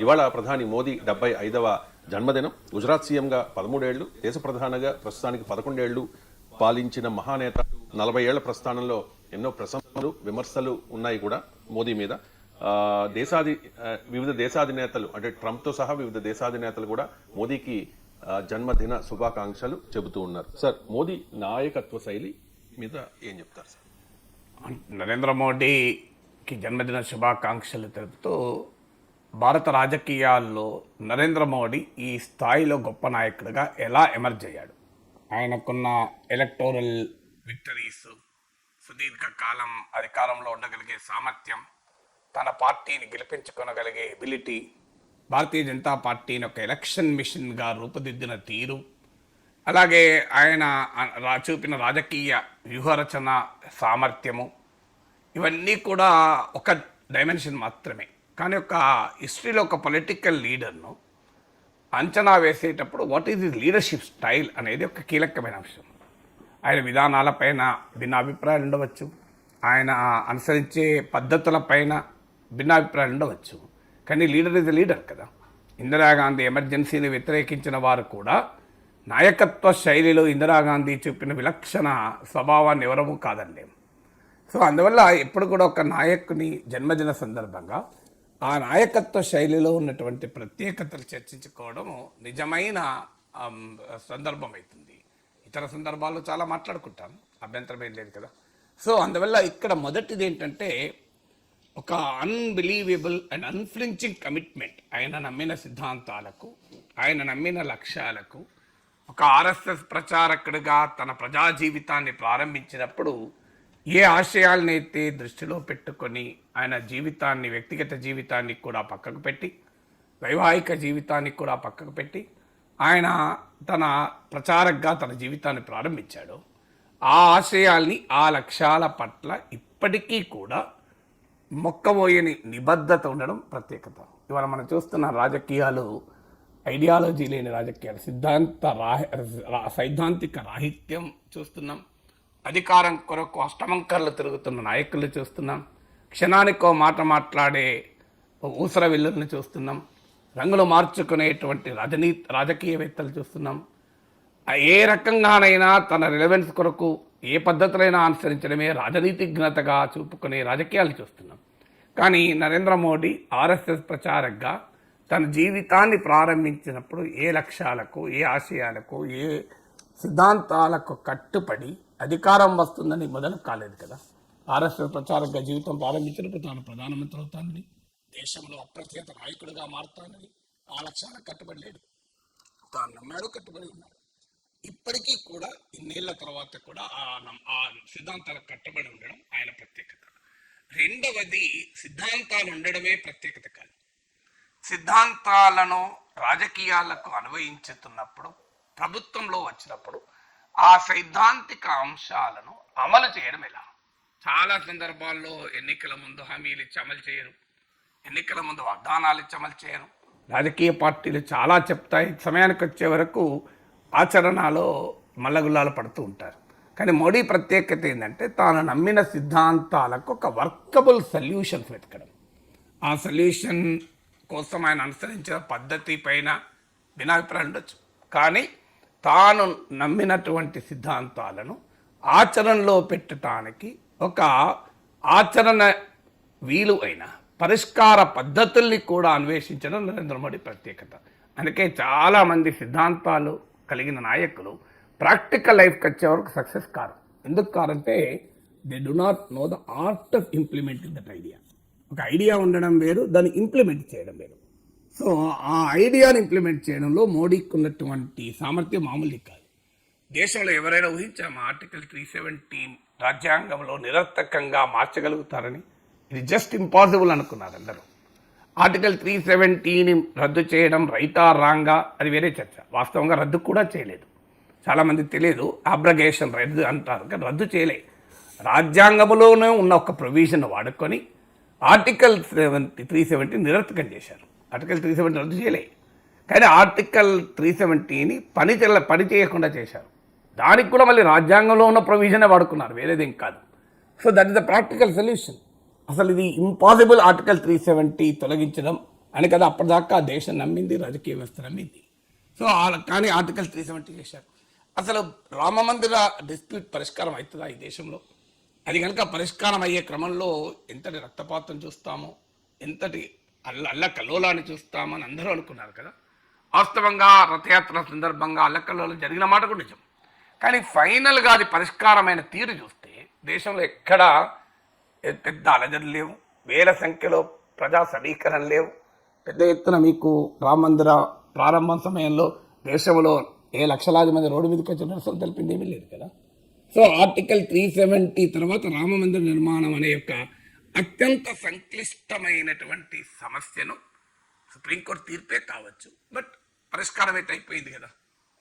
ఇవాళ ప్రధాని మోదీ 75వ జన్మదినం. గుజరాత్ సీఎంగా 13 ఏళ్లు, దేశ ప్రధానిగా ప్రస్తుతానికి 11 ఏళ్లు పాలించిన మహానేత 40 ఏళ్ల ప్రస్థానంలో ఎన్నో ప్రశంసలు విమర్శలు ఉన్నాయి కూడా మోదీ మీద. వివిధ దేశాధినేతలు అంటే ట్రంప్తో సహా వివిధ దేశాధినేతలు కూడా మోదీకి జన్మదిన శుభాకాంక్షలు చెబుతూ ఉన్నారు. సార్, మోదీ నాయకత్వ శైలి మీద ఏం చెప్తారు సార్? నరేంద్ర మోడీకి జన్మదిన శుభాకాంక్షలు తెలుపుతూ భారత రాజకీయాల్లో నరేంద్ర మోడీ ఈ స్థాయిలో గొప్ప నాయకుడిగా ఎలా ఎమర్జ్ అయ్యాడు, ఆయనకున్న ఎలక్టోరల్ విక్టరీస్, సుదీర్ఘకాలం అధికారంలో ఉండగలిగే సామర్థ్యం, తన పార్టీని గెలిపించుకోగలిగే ఎబిలిటీ, భారతీయ జనతా పార్టీని ఒక ఎలక్షన్ మిషన్గా రూపుదిద్దిన తీరు, అలాగే ఆయన చూపిన రాజకీయ వ్యూహరచన సామర్థ్యము, ఇవన్నీ కూడా ఒక డైమెన్షన్ మాత్రమే. కానీ ఒక హిస్టరీలో ఒక పొలిటికల్ లీడర్ను అంచనా వేసేటప్పుడు what is his leadership style అనేది ఒక కీలకమైన అంశం. ఆయన విధానాలపైన భిన్నాభిప్రాయాలు ఉండవచ్చు, ఆయన అనుసరించే పద్ధతులపైన భిన్నాభిప్రాయాలు ఉండవచ్చు, కానీ లీడర్ ఇస్ లీడర్ కదా. ఇందిరాగాంధీ ఎమర్జెన్సీని వ్యతిరేకించిన వారు కూడా నాయకత్వ శైలిలో ఇందిరాగాంధీ చూపిన విలక్షణ స్వభావాన్ని ఎవరము కాదనలేము. సో అందువల్ల ఎప్పుడు కూడా ఒక నాయకుని జన్మదిన సందర్భంగా ఆ నాయకత్వ శైలిలో ఉన్నటువంటి ప్రత్యేకతలు చర్చించుకోవడం నిజమైన సందర్భం అవుతుంది. ఇతర సందర్భాల్లో చాలా మాట్లాడుకుంటాం, అభ్యంతరం ఏం లేదు కదా. సో అందువల్ల ఇక్కడ మొదటిది ఏంటంటే ఒక అన్బిలీవబుల్ అండ్ అన్ఫ్లించింగ్ కమిట్మెంట్. ఆయన నమ్మిన సిద్ధాంతాలకు, ఆయన నమ్మిన లక్ష్యాలకు. ఒక ఆర్ఎస్ఎస్ ప్రచారకుడిగా తన ప్రజా జీవితాన్ని ప్రారంభించినప్పుడు ఏ ఆశయాలనైతే దృష్టిలో పెట్టుకొని ఆయన జీవితాన్ని, వ్యక్తిగత జీవితాన్ని కూడా పక్కకు పెట్టి, వైవాహిక జీవితాన్ని కూడా పక్కకు పెట్టి ఆయన తన ప్రచారకగా తన జీవితాన్ని ప్రారంభించాడు. ఆ ఆశయాల్ని, ఆ లక్ష్యాల పట్ల ఇప్పటికీ కూడా మొక్కబోయని నిబద్ధత ఉండడం ప్రత్యేకత. ఇవాళ మనం చూస్తున్న రాజకీయాలు ఐడియాలజీ లేని రాజకీయాలు, సైద్ధాంతిక రాహిత్యం చూస్తున్నాం. అధికారం కొరకు అష్టమంకర్లు తిరుగుతున్న నాయకులు చూస్తున్నాం. క్షణానికో మాట మాట్లాడే ఊసర విల్లుల్ని చూస్తున్నాం. రంగులు మార్చుకునేటువంటి రాజకీయవేత్తలు చూస్తున్నాం. ఏ రకంగానైనా తన రిలవెన్స్ కొరకు ఏ పద్ధతులైనా అనుసరించడమే రాజనీతిజ్ఞతగా చూపుకునే రాజకీయాలు చూస్తున్నాం. కానీ నరేంద్ర మోడీ ఆర్ఎస్ఎస్ ప్రచారకగా తన జీవితాన్ని ప్రారంభించినప్పుడు ఏ లక్ష్యాలకు, ఏ ఆశయాలకు, ఏ సిద్ధాంతాలకు కట్టుబడి అధికారం వస్తుందని మొదలు కాలేదు కదా. ఆర్ఎస్ఎస్ ప్రచారకగా జీవితం ప్రారంభించినప్పుడు తాను ప్రధానమంత్రి అవుతానని, దేశంలో అప్రత్యేక నాయకుడిగా మారుతానని ఆ లక్ష్యాలకు కట్టుబడి లేడు. తాను నమ్మాడు, కట్టుబడి ఉన్నాడు. ఇప్పటికీ కూడా ఇన్నేళ్ల తర్వాత కూడా ఆ సిద్ధాంతాలకు కట్టుబడి ఉండడం ఆయన ప్రత్యేకత. రెండవది, సిద్ధాంతాలు ఉండడమే ప్రత్యేకత కాదు. సిద్ధాంతాలను రాజకీయాలకు అన్వయించుతున్నప్పుడు, ప్రభుత్వంలో వచ్చినప్పుడు ఆ సైద్ధాంతిక అంశాలను అమలు చేయడం ఎలా? చాలా సందర్భాల్లో ఎన్నికల ముందు హామీలు ఇచ్చి అమలు చేయరు, ఎన్నికల ముందు వాగ్దానాలు ఇచ్చి అమలు చేయరు. రాజకీయ పార్టీలు చాలా చెప్తాయి, సమయానికి వచ్చే వరకు ఆచరణలో మల్లగుల్లాలు పడుతూ ఉంటారు. కానీ మోడీ ప్రత్యేకత ఏంటంటే తాను నమ్మిన సిద్ధాంతాలకు ఒక వర్కబుల్ సొల్యూషన్స్ వెతకడం. ఆ సొల్యూషన్ కోసం ఆయన అనుసరించిన పద్ధతి పైన భిన్నాభిప్రాయాలు ఉండొచ్చు, కానీ తాను నమ్మినటువంటి సిద్ధాంతాలను ఆచరణలో పెట్టడానికి ఒక ఆచరణ వీలు అయిన పరిష్కార పద్ధతుల్ని కూడా అన్వేషించడం నరేంద్ర మోడీ ప్రత్యేకత. అందుకే చాలామంది సిద్ధాంతాలు కలిగిన నాయకులు ప్రాక్టికల్ లైఫ్కి వచ్చే వరకు సక్సెస్ కారు. ఎందుకు కారంటే they do not know the art of implementing that idea. ఒక ఐడియా ఉండడం వేరు, దాన్ని ఇంప్లిమెంట్ చేయడం వేరు. సో ఆ ఐడియాని ఇంప్లిమెంట్ చేయడంలో మోడీకి ఉన్నటువంటి సామర్థ్యం మామూలు కాదు. దేశంలో ఎవరైనా ఊహించామా ఆర్టికల్ 317 రాజ్యాంగంలో నిరర్థకంగా మార్చగలుగుతారని? ఇది జస్ట్ ఇంపాసిబుల్ అనుకున్నారు అందరూ. ఆర్టికల్ 317ని రద్దు చేయడం రైటా రాంగా అది వేరే చర్చ. వాస్తవంగా రద్దు కూడా చేయలేదు, చాలామందికి తెలియదు. అబ్రగేషన్ రద్దు అంటారు, కానీ రద్దు చేయలే. రాజ్యాంగంలోనే ఉన్న ఒక ప్రొవిజన్ వాడుకొని ఆర్టికల్ 370 నిరర్థకం చేశారు. ఆర్టికల్ 370 రద్దు చేయలే, కానీ ఆర్టికల్ 370ని పని చేయకుండా చేశారు. దానికి కూడా మళ్ళీ రాజ్యాంగంలో ఉన్న ప్రొవిజనే వాడుకున్నారు, వేరేదేం కాదు. So that is the practical solution. అసలు ఇది ఇంపాసిబుల్ ఆర్టికల్ 370 తొలగించడం అని కదా అప్పటిదాకా దేశం నమ్మింది, రాజకీయ వ్యవస్థ నమ్మింది. సో కానీ ఆర్టికల్ 370 చేశారు. అసలు రామ మందిర డిస్ప్యూట్ పరిష్కారం అవుతుందా ఈ దేశంలో? అది కనుక పరిష్కారం అయ్యే క్రమంలో ఎంతటి రక్తపాతం చూస్తామో, ఎంతటి అల్లకల్లోలాన్ని చూస్తామని అందరూ అనుకున్నారు కదా. వాస్తవంగా రథయాత్ర సందర్భంగా అల్లకల్లోలం జరిగిన మాట కూడా నిజం. కానీ ఫైనల్గా అది పరిష్కారమైన తీరు చూస్తే దేశంలో ఎక్కడా పెద్ద అలజడులు లేవు, వేల సంఖ్యలో ప్రజా సమీకరణ లేవు. పెద్ద ఎత్తున మీకు రామ మందిర ప్రారంభం సమయంలో దేశంలో లక్షలాది మంది రోడ్డు మీదకి వచ్చి నిరసన తెలిపింది ఏమీ లేదు కదా. సో ఆర్టికల్ 370 తర్వాత రామ మందిర నిర్మాణం అనే యొక్క అత్యంత సంక్లిష్టమైనటువంటి సమస్యను సుప్రీంకోర్టు తీర్పే కావచ్చు, బట్ పరిష్కారం అయితే అయిపోయింది కదా.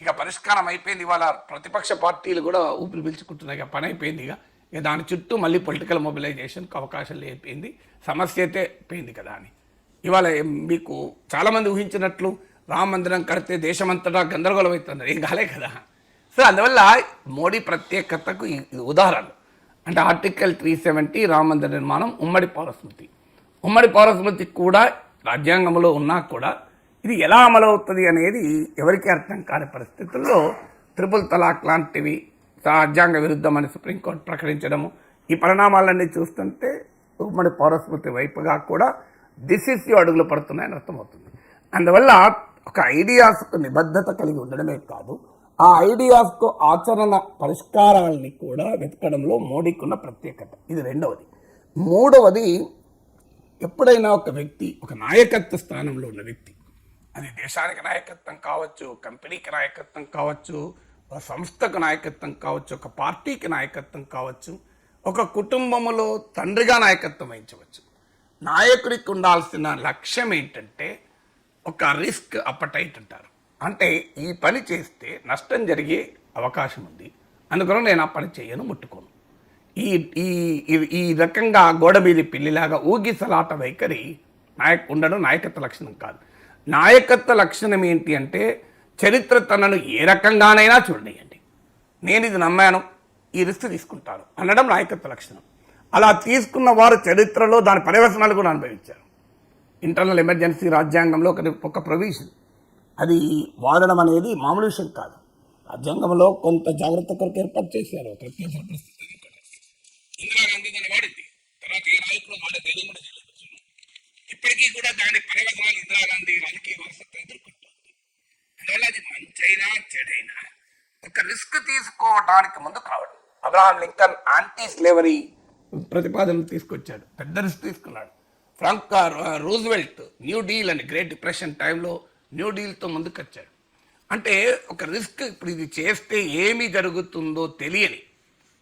ఇక పరిష్కారం అయిపోయింది. ఇవాళ ప్రతిపక్ష పార్టీలు కూడా ఊపిరి పీల్చుకుంటున్నాయి. ఇక పని అయిపోయింది. ఇక దాని చుట్టూ మళ్ళీ పొలిటికల్ మొబిలైజేషన్కి అవకాశం లేకపోయింది, సమస్య అయితే అయిపోయింది కదా అని. ఇవాళ మీకు చాలామంది ఊహించినట్లు రామ మందిరం కడితే దేశమంతటా గందరగోళం అవుతున్నారు, ఏం కాలే కదా. సో అందువల్ల మోడీ ప్రత్యేకతకు ఇది ఉదాహరణ. అంటే ఆర్టికల్ 370 రామ మందిర నిర్మాణం ఉమ్మడి పౌరస్మృతి. ఉమ్మడి పౌరస్మృతి కూడా రాజ్యాంగంలో ఉన్నా కూడా ఇది ఎలా అమలవుతుంది అనేది ఎవరికి అర్థం కాని పరిస్థితుల్లో ట్రిపుల్ తలాక్ లాంటివి రాజ్యాంగ విరుద్ధమని సుప్రీంకోర్టు ప్రకటించడము, ఈ పరిణామాలన్నీ చూస్తుంటే ఉమ్మడి పౌరస్మృతి వైపుగా కూడా దిశిస్యు అడుగులు పడుతున్నాయని అర్థమవుతుంది. అందువల్ల ఒక ఐడియాస్కు నిబద్ధత కలిగి ఉండడమే కాదు, ఆ ఐడియాస్కు ఆచరణ పరిష్కారాలని కూడా వెతకడంలో మోడీకి ఉన్న ప్రత్యేకత. ఇది రెండవది. మూడవది, ఎప్పుడైనా ఒక వ్యక్తి ఒక నాయకత్వ స్థానంలో ఉన్న వ్యక్తి, అది దేశానికి నాయకత్వం కావచ్చు, కంపెనీకి నాయకత్వం కావచ్చు, ఒక సంస్థకు నాయకత్వం కావచ్చు, ఒక పార్టీకి నాయకత్వం కావచ్చు, ఒక కుటుంబంలో తండ్రిగా నాయకత్వం వహించవచ్చు. నాయకుడికి ఉండాల్సిన లక్ష్యం ఏంటంటే ఒక రిస్క్ అపటైట్ అంటారు. అంటే ఈ పని చేస్తే నష్టం జరిగే అవకాశం ఉంది, అందుకని నేను ఆ పని చేయను, ముట్టుకోను. ఈ రకంగా గోడ మీది పిల్లిలాగా ఊగిసలాట వైఖరి ఉండడం నాయకత్వ లక్షణం కాదు. నాయకత్వ లక్షణం ఏంటి అంటే చరిత్ర తనను ఏ రకంగానైనా చూడనియండి, నేను ఇది నమ్మాను, ఈ రిస్క్ తీసుకుంటాను అనడం నాయకత్వ లక్షణం. అలా తీసుకున్న వారు చరిత్రలో దాని పర్యవసనాలు కూడా అనుభవించారు. ఇంటర్నల్ ఎమర్జెన్సీ రాజ్యాంగంలో ఒక ప్రొవిజన్, అది వాడడం అనేది మామూలు విషయం కాదు. రాజ్యాంగంలో కొంత జాగ్రత్త కొరకు ఏర్పాటు చేశారు. అత్యవసర పరిస్థితి ఇందిరాగాంధీ దాన్ని వాడింది, తర్వాత ఏ నాయకులు వాడేది కూడా చేయలేదు. ఇప్పటికీ కూడా దాని పర్యవసనాలు ఇందిరాగాంధీ రాజకీయ వారసత్వం ఎదుర్కొంటుంది. అందువల్ల అది మంచైనా చెడైనా ఒక రిస్క్ తీసుకోవడానికి ముందు కావడం. అబ్రహాం లింకన్ యాంటీ స్లేవరీ ప్రతిపాదనలు తీసుకొచ్చాడు, పెద్ద రిస్క్ తీసుకున్నాడు. ఫ్రాంక్ రూజ్వెల్ట్ న్యూ డీల్ అని గ్రేట్ డిప్రెషన్ టైంలో న్యూ డీల్తో ముందుకొచ్చాడు. అంటే ఒక రిస్క్, ఇప్పుడు ఇది చేస్తే ఏమి జరుగుతుందో తెలియని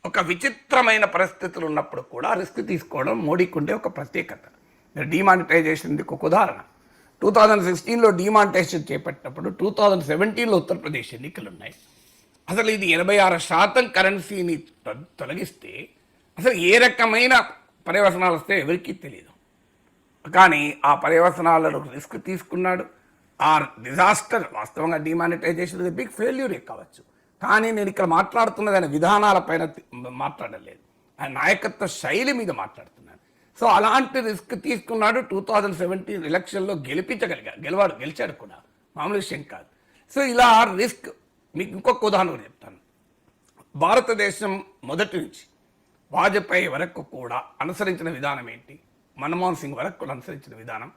ఒక విచిత్రమైన పరిస్థితులు ఉన్నప్పుడు కూడా రిస్క్ తీసుకోవడం మోడీకి ఉండే ఒక ప్రత్యేకత. డిమానిటైజేషన్కి ఒక ఉదాహరణ. 2016లో డిమానిటైజేషన్ చేపట్టినప్పుడు 2017లో ఉత్తరప్రదేశ్ ఎన్నికలు ఉన్నాయి. అసలు ఇది 86% కరెన్సీని తొలగిస్తే అసలు ఏ రకమైన పర్యవసనాలు వస్తే ఎవరికీ తెలియదు. కానీ ఆ పర్యవసనాలను రిస్క్ తీసుకున్నాడు. ఆ డిజాస్టర్ వాస్తవంగా డిమానిటైజేషన్ బిగ్ ఫెయిల్యూరే కావచ్చు, కానీ నేను ఇక్కడ మాట్లాడుతున్నది ఆయన విధానాలపైన మాట్లాడలేదు, ఆయన నాయకత్వ శైలి మీద మాట్లాడుతున్నాను. సో అలాంటి రిస్క్ తీసుకున్నాడు. 2017 ఎలక్షన్లో గెలిచాడు కూడా, మామూలు విషయం కాదు. సో ఇలా రిస్క్. మీకు ఇంకొక ఉదాహరణ చెప్తాను. భారతదేశం మొదటి నుంచి వాజ్పేయి వరకు కూడా అనుసరించిన విధానం ఏంటి? మన్మోహన్ సింగ్ వరకు కూడా అనుసరించిన విధానం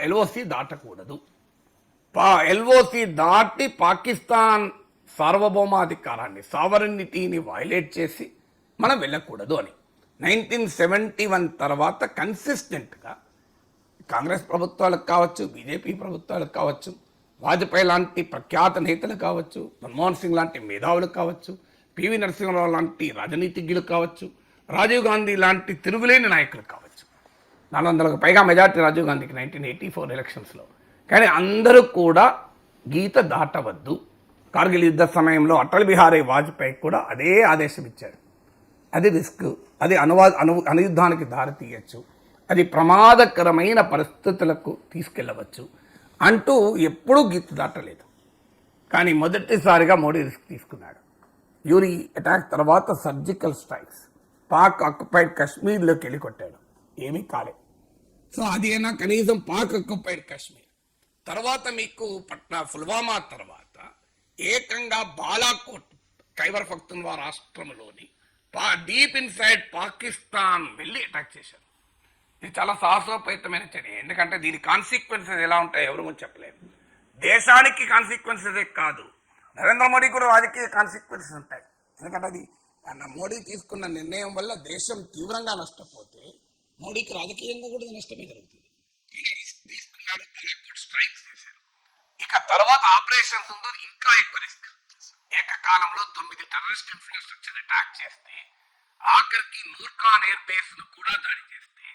ఎల్ఓసి దాటకూడదు. ఎల్ఓసి దాటి పాకిస్తాన్ సార్వభౌమాధికారాన్ని, సావరెనిటీని వైలేట్ చేసి మనం వెళ్ళకూడదు అని 1971 తర్వాత కన్సిస్టెంట్గా కాంగ్రెస్ ప్రభుత్వాలకు కావచ్చు, బీజేపీ ప్రభుత్వాలకు కావచ్చు, వాజ్పేయి లాంటి ప్రఖ్యాత నేతలు కావచ్చు, మన్మోహన్ సింగ్ లాంటి మేధావులు కావచ్చు, పివి నరసింహరావు లాంటి రాజనీతిజ్ఞులు కావచ్చు, రాజీవ్ గాంధీ లాంటి తిరుగులేని నాయకులు కావచ్చు. 400కు పైగా మెజార్టీ రాజీవ్ గాంధీకి 1984 ఎలక్షన్స్లో. కానీ అందరూ కూడా గీత దాటవద్దు. కార్గిల్ యుద్ధ సమయంలో అటల్ బిహారీ వాజ్పేయి కూడా అదే ఆదేశం ఇచ్చాడు. అది రిస్క్, అది అనుయుద్ధానికి దారి తీయచ్చు, అది ప్రమాదకరమైన పరిస్థితులకు తీసుకెళ్ళవచ్చు అంటూ ఎప్పుడూ గీత దాటలేదు. కానీ మొదటిసారిగా మోడీ రిస్క్ తీసుకున్నాడు. యూరి అటాక్ తర్వాత సర్జికల్ స్ట్రైక్స్, పాక్ ఆక్యుపైడ్ కశ్మీర్లోకి వెళ్ళి కొట్టాడు, ఏమీ కాలే. సో అది అయినా కనీసం పాక్ ఆక్యుపైడ్ కాశ్మీర్ తర్వాత మీకు పుల్వామా తర్వాత ఏకంగా బాలాకోట్ ఖైబర్ పఖ్తూన్వా రాష్ట్రంలోని డీప్ ఇన్సైడ్ పాకిస్తాన్ వెళ్ళి అటాక్ చేశారు. ఇది చాలా సాహసోపేతమైన చర్య. ఎందుకంటే దీని కాన్సిక్వెన్సెస్ ఎలా ఉంటాయో ఎవరు ముందు చెప్పలేము. దేశానికి కాన్సిక్వెన్సెస్ కాదు, నరేంద్ర మోడీ కూడా రాజకీయ కాన్సిక్వెన్సెస్ ఉంటాయి. ఎందుకంటే అది మోడీ తీసుకున్న నిర్ణయం వల్ల దేశం తీవ్రంగా నష్టపోతే మోడీకి రాజకీయంగా కూడా నష్టమే జరుగుతుంది. తీసుకున్నాడు, స్ట్రైక్ చేశారు. ఇక తర్వాత ఆపరేషన్స్ ఉందో ఇంకా ఎక్కువ రిస్క్. ఏకకాలంలో 9 టెర్రరిస్ట్ ఇన్ఫ్రాస్ట్రక్చర్ అటాక్ చేస్తే, ఆఖరికి నూర్ఖాన్ ఎయిర్ బేస్ ను కూడా దాడి చేస్తే,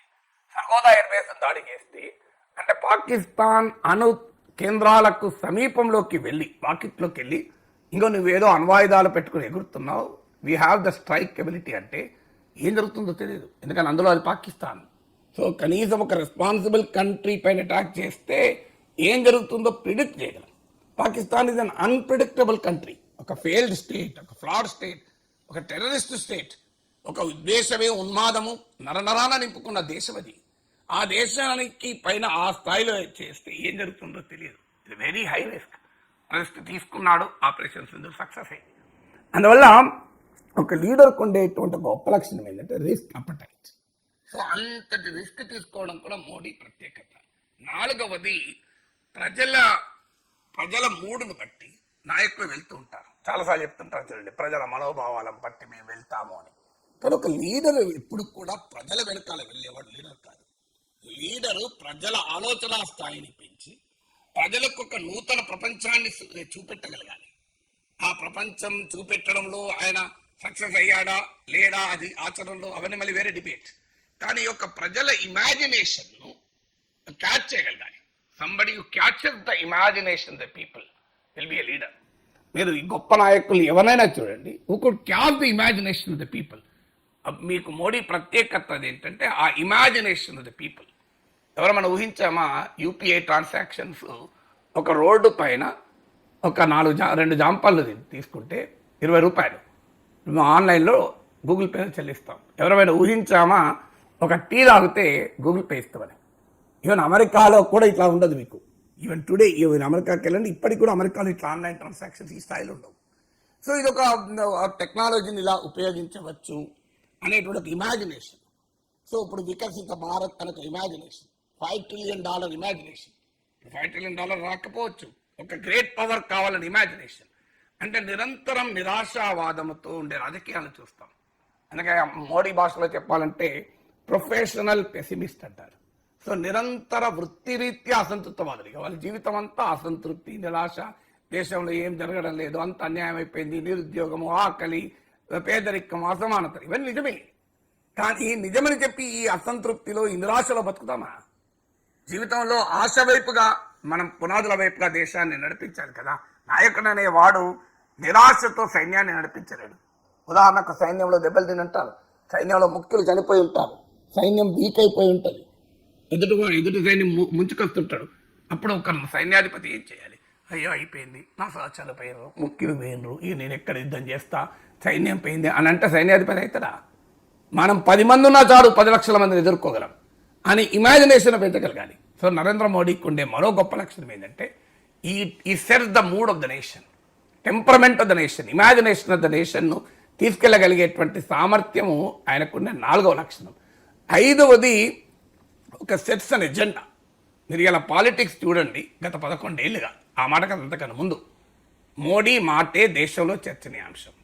సర్గోదా ఎయిర్ బేస్ దాడి చేస్తే, అంటే పాకిస్తాన్ అణు కేంద్రాలకు సమీపంలోకి వెళ్ళి పాకెట్లోకి వెళ్ళి ఇంకో నువ్వేదో అణ్వాయుధాలు పెట్టుకుని ఎగురుతున్నావు, we have the strike ability అంటే ఏం జరుగుతుందో తెలియదు. ఎందుకంటే అందులో అది పాకిస్తాన్. సో కనీసం ఒక రెస్పాన్సిబుల్ కంట్రీ పైన అటాక్ చేస్తే ఏం జరుగుతుందో ప్రిడిక్ట్ చేయగలం. Pakistan is an unpredictable country, ఒక ఫెయిల్డ్ స్టేట్, ఒక ఫ్రాడ్ స్టేట్, ఒక టెర్రరిస్ట్ స్టేట్, ఒక ఉద్దేశమే ఉన్మాదము నరనరాన నింపుకున్న దేశం అది. ఆ దేశానికి పైన ఆ స్థాయిలో చేస్తే ఏం జరుగుతుందో తెలియదు. ఇది వెరీ హై రిస్క్ తీసుకున్నాడు. ఆపరేషన్ సింధూర్ సక్సెస్ అయింది. అందువల్ల ఒక లీడర్కి ఉండేటువంటి గొప్ప లక్షణం ఏంటంటే రిస్క్ అపటైట్. సో అంతటి రిస్క్ తీసుకోవడం కూడా మోడీ ప్రత్యేకత. 4వది ప్రజల మూడును బట్టి నాయకులు వెళ్తూ ఉంటారు. చాలాసార్లు చెప్తుంటారు చూడండి, ప్రజల మనోభావాలను బట్టి మేము వెళ్తాము అని. కానీ ఒక లీడర్ ఎప్పుడు కూడా ప్రజల వెనకాల వెళ్ళేవాడు లీడర్ కాదు. లీడరు ప్రజల ఆలోచన స్థాయిని పెంచి ప్రజలకు ఒక నూతన ప్రపంచాన్ని చూపెట్టగలగాలి. ఆ ప్రపంచం చూపెట్టడంలో ఆయన సక్సెస్ అయ్యాడా లేదా అది ఆచరణలో అవన్నీ మళ్ళీ వేరే డిబేట్. కానీ యొక్క ప్రజల ఇమాజినేషన్ ను క్యాచ్ చేయగలగాలి. Somebody you catches the imagination the people will be a leader. మీరు ఈ గొప్ప నాయకులు ఎవరైనా చూడండి, who could catch the imagination of the people. మీకు మోడీ ప్రత్యేకత ఏంటంటే ఆ ఇమాజినేషన్ ఆఫ్ ద పీపుల్. ఎవరైనా ఊహించామా యూపీఐ ట్రాన్సాక్షన్స్ ఒక రోడ్డు పైన ఒక 2 జాంపాలు తీసుకుంటే 20 రూపాయలు మేము ఆన్లైన్లో గూగుల్ పేలో చెల్లిస్తాం. ఎవరైనా ఊహించామా ఒక టీ తాగితే గూగుల్ పే ఇస్తామని? ఈవెన్ అమెరికాలో కూడా ఇట్లా ఉండదు మీకు. ఈవెన్ టుడే ఈవెన్ అమెరికాకి వెళ్ళండి, ఇప్పటికి కూడా అమెరికాలో ఇట్లా ఆన్లైన్ ట్రాన్సాక్షన్స్ ఈ స్థాయిలో ఉండవు. సో ఇది ఒక టెక్నాలజీని ఇలా ఉపయోగించవచ్చు అనేటువంటి ఇమాజినేషన్. సో ఇప్పుడు వికసిత భారత్ అనే ఇమాజినేషన్, $5 trillion ఇమాజినేషన్. $5 trillion రాకపోవచ్చు, ఒక గ్రేట్ పవర్ కావాలని ఇమాజినేషన్. అంటే నిరంతరం నిరాశావాదముతో ఉండే రాజకీయాలను చూస్తాం. అందుకే మోడీ భాషలో చెప్పాలంటే ప్రొఫెషనల్ పెసిమిస్ట్ అంటారు. సో నిరంతర వృత్తిరీత్యా అసంతృప్తవాదులు. వాళ్ళ జీవితం అంతా అసంతృప్తి, నిరాశ, దేశంలో ఏం జరగడం లేదు, అంత అన్యాయం అయిపోయింది, నిరుద్యోగము, ఆకలి, పేదరికం, అసమానత, ఇవన్నీ నిజమే. కానీ నిజమని చెప్పి ఈ అసంతృప్తిలో ఈ నిరాశలో బతుకుతామా? జీవితంలో ఆశ వైపుగా మనం పునాదుల వైపుగా దేశాన్ని నడిపించాలి కదా. నాయకుడు అనేవాడు నిరాశతో సైన్యాన్ని నడిపించలేడు. ఉదాహరణకు సైన్యంలో దెబ్బలు తినంటారు, సైన్యంలో ముఖ్యులు చనిపోయి ఉంటారు, సైన్యం వీక్ అయిపోయి ఉంటుంది, ఎదుటి సైన్యం ముంచుకొస్తుంటాడు. అప్పుడు ఒక సైన్యాధిపతి ఏం చేయాలి? అయ్యో అయిపోయింది, నా సహచరులు పోయినరు, ముఖ్యులు పోయినరు, నేను ఎక్కడ యుద్ధం చేస్తా, సైన్యం పోయింది అని అంటే సైన్యాధిపతి అవుతాడా? మనం 10 మంది ఉన్నా చాలు 10 లక్షల మందిని ఎదుర్కోగలం అని ఇమాజినేషన్ పెంచగలగాలి. సో నరేంద్ర మోడీకి ఉండే మరో గొప్ప లక్షణం ఏంటంటే ఈ sets the mood of the nation, temperament of the nation, imagination of the నేషన్ను తీసుకెళ్ళగలిగేటువంటి సామర్థ్యము ఆయనకున్న 4వ లక్షణం. 5వది ఒక సెట్స్ అన్ ఎజెండా. మీరు ఇలా పాలిటిక్స్ చూడండి, గత 11 ఏళ్ళుగా, ఆ మాట అంతకన్నా ముందు మోడీ మాటే దేశంలో చర్చనీయాంశం.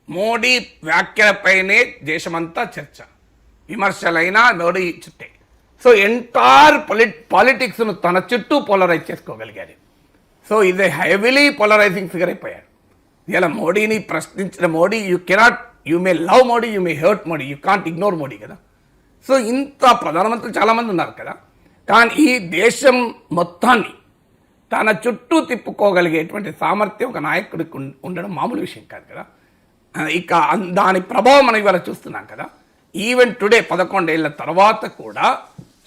మోడీ వ్యాఖ్యలపైనే దేశమంతా చర్చ, విమర్శలైనా మోడీ చుట్టే. సో ఎంటైర్ పాలిటిక్స్ను తన చుట్టూ పోలరైజ్ చేసుకోగలిగారు. సో ఇది హెవీలీ పోలరైజింగ్ ఫిగర్ అయిపోయాడు. ఇలా మోడీని ప్రశ్నించిన Modi, you may love Modi, you may hurt Modi, you can't ignore Modi కదా. సో ఇంత ప్రధానమంత్రులు చాలామంది ఉన్నారు కదా, కానీ ఈ దేశం మొత్తాన్ని తన చుట్టూ తిప్పుకోగలిగేటువంటి సామర్థ్యం ఒక నాయకుడికి ఉండడం మామూలు విషయం కాదు కదా. ఇక దాని ప్రభావం మనం ఇవాళ చూస్తున్నాం కదా. ఈవెన్ టుడే 11 ఏళ్ల తర్వాత కూడా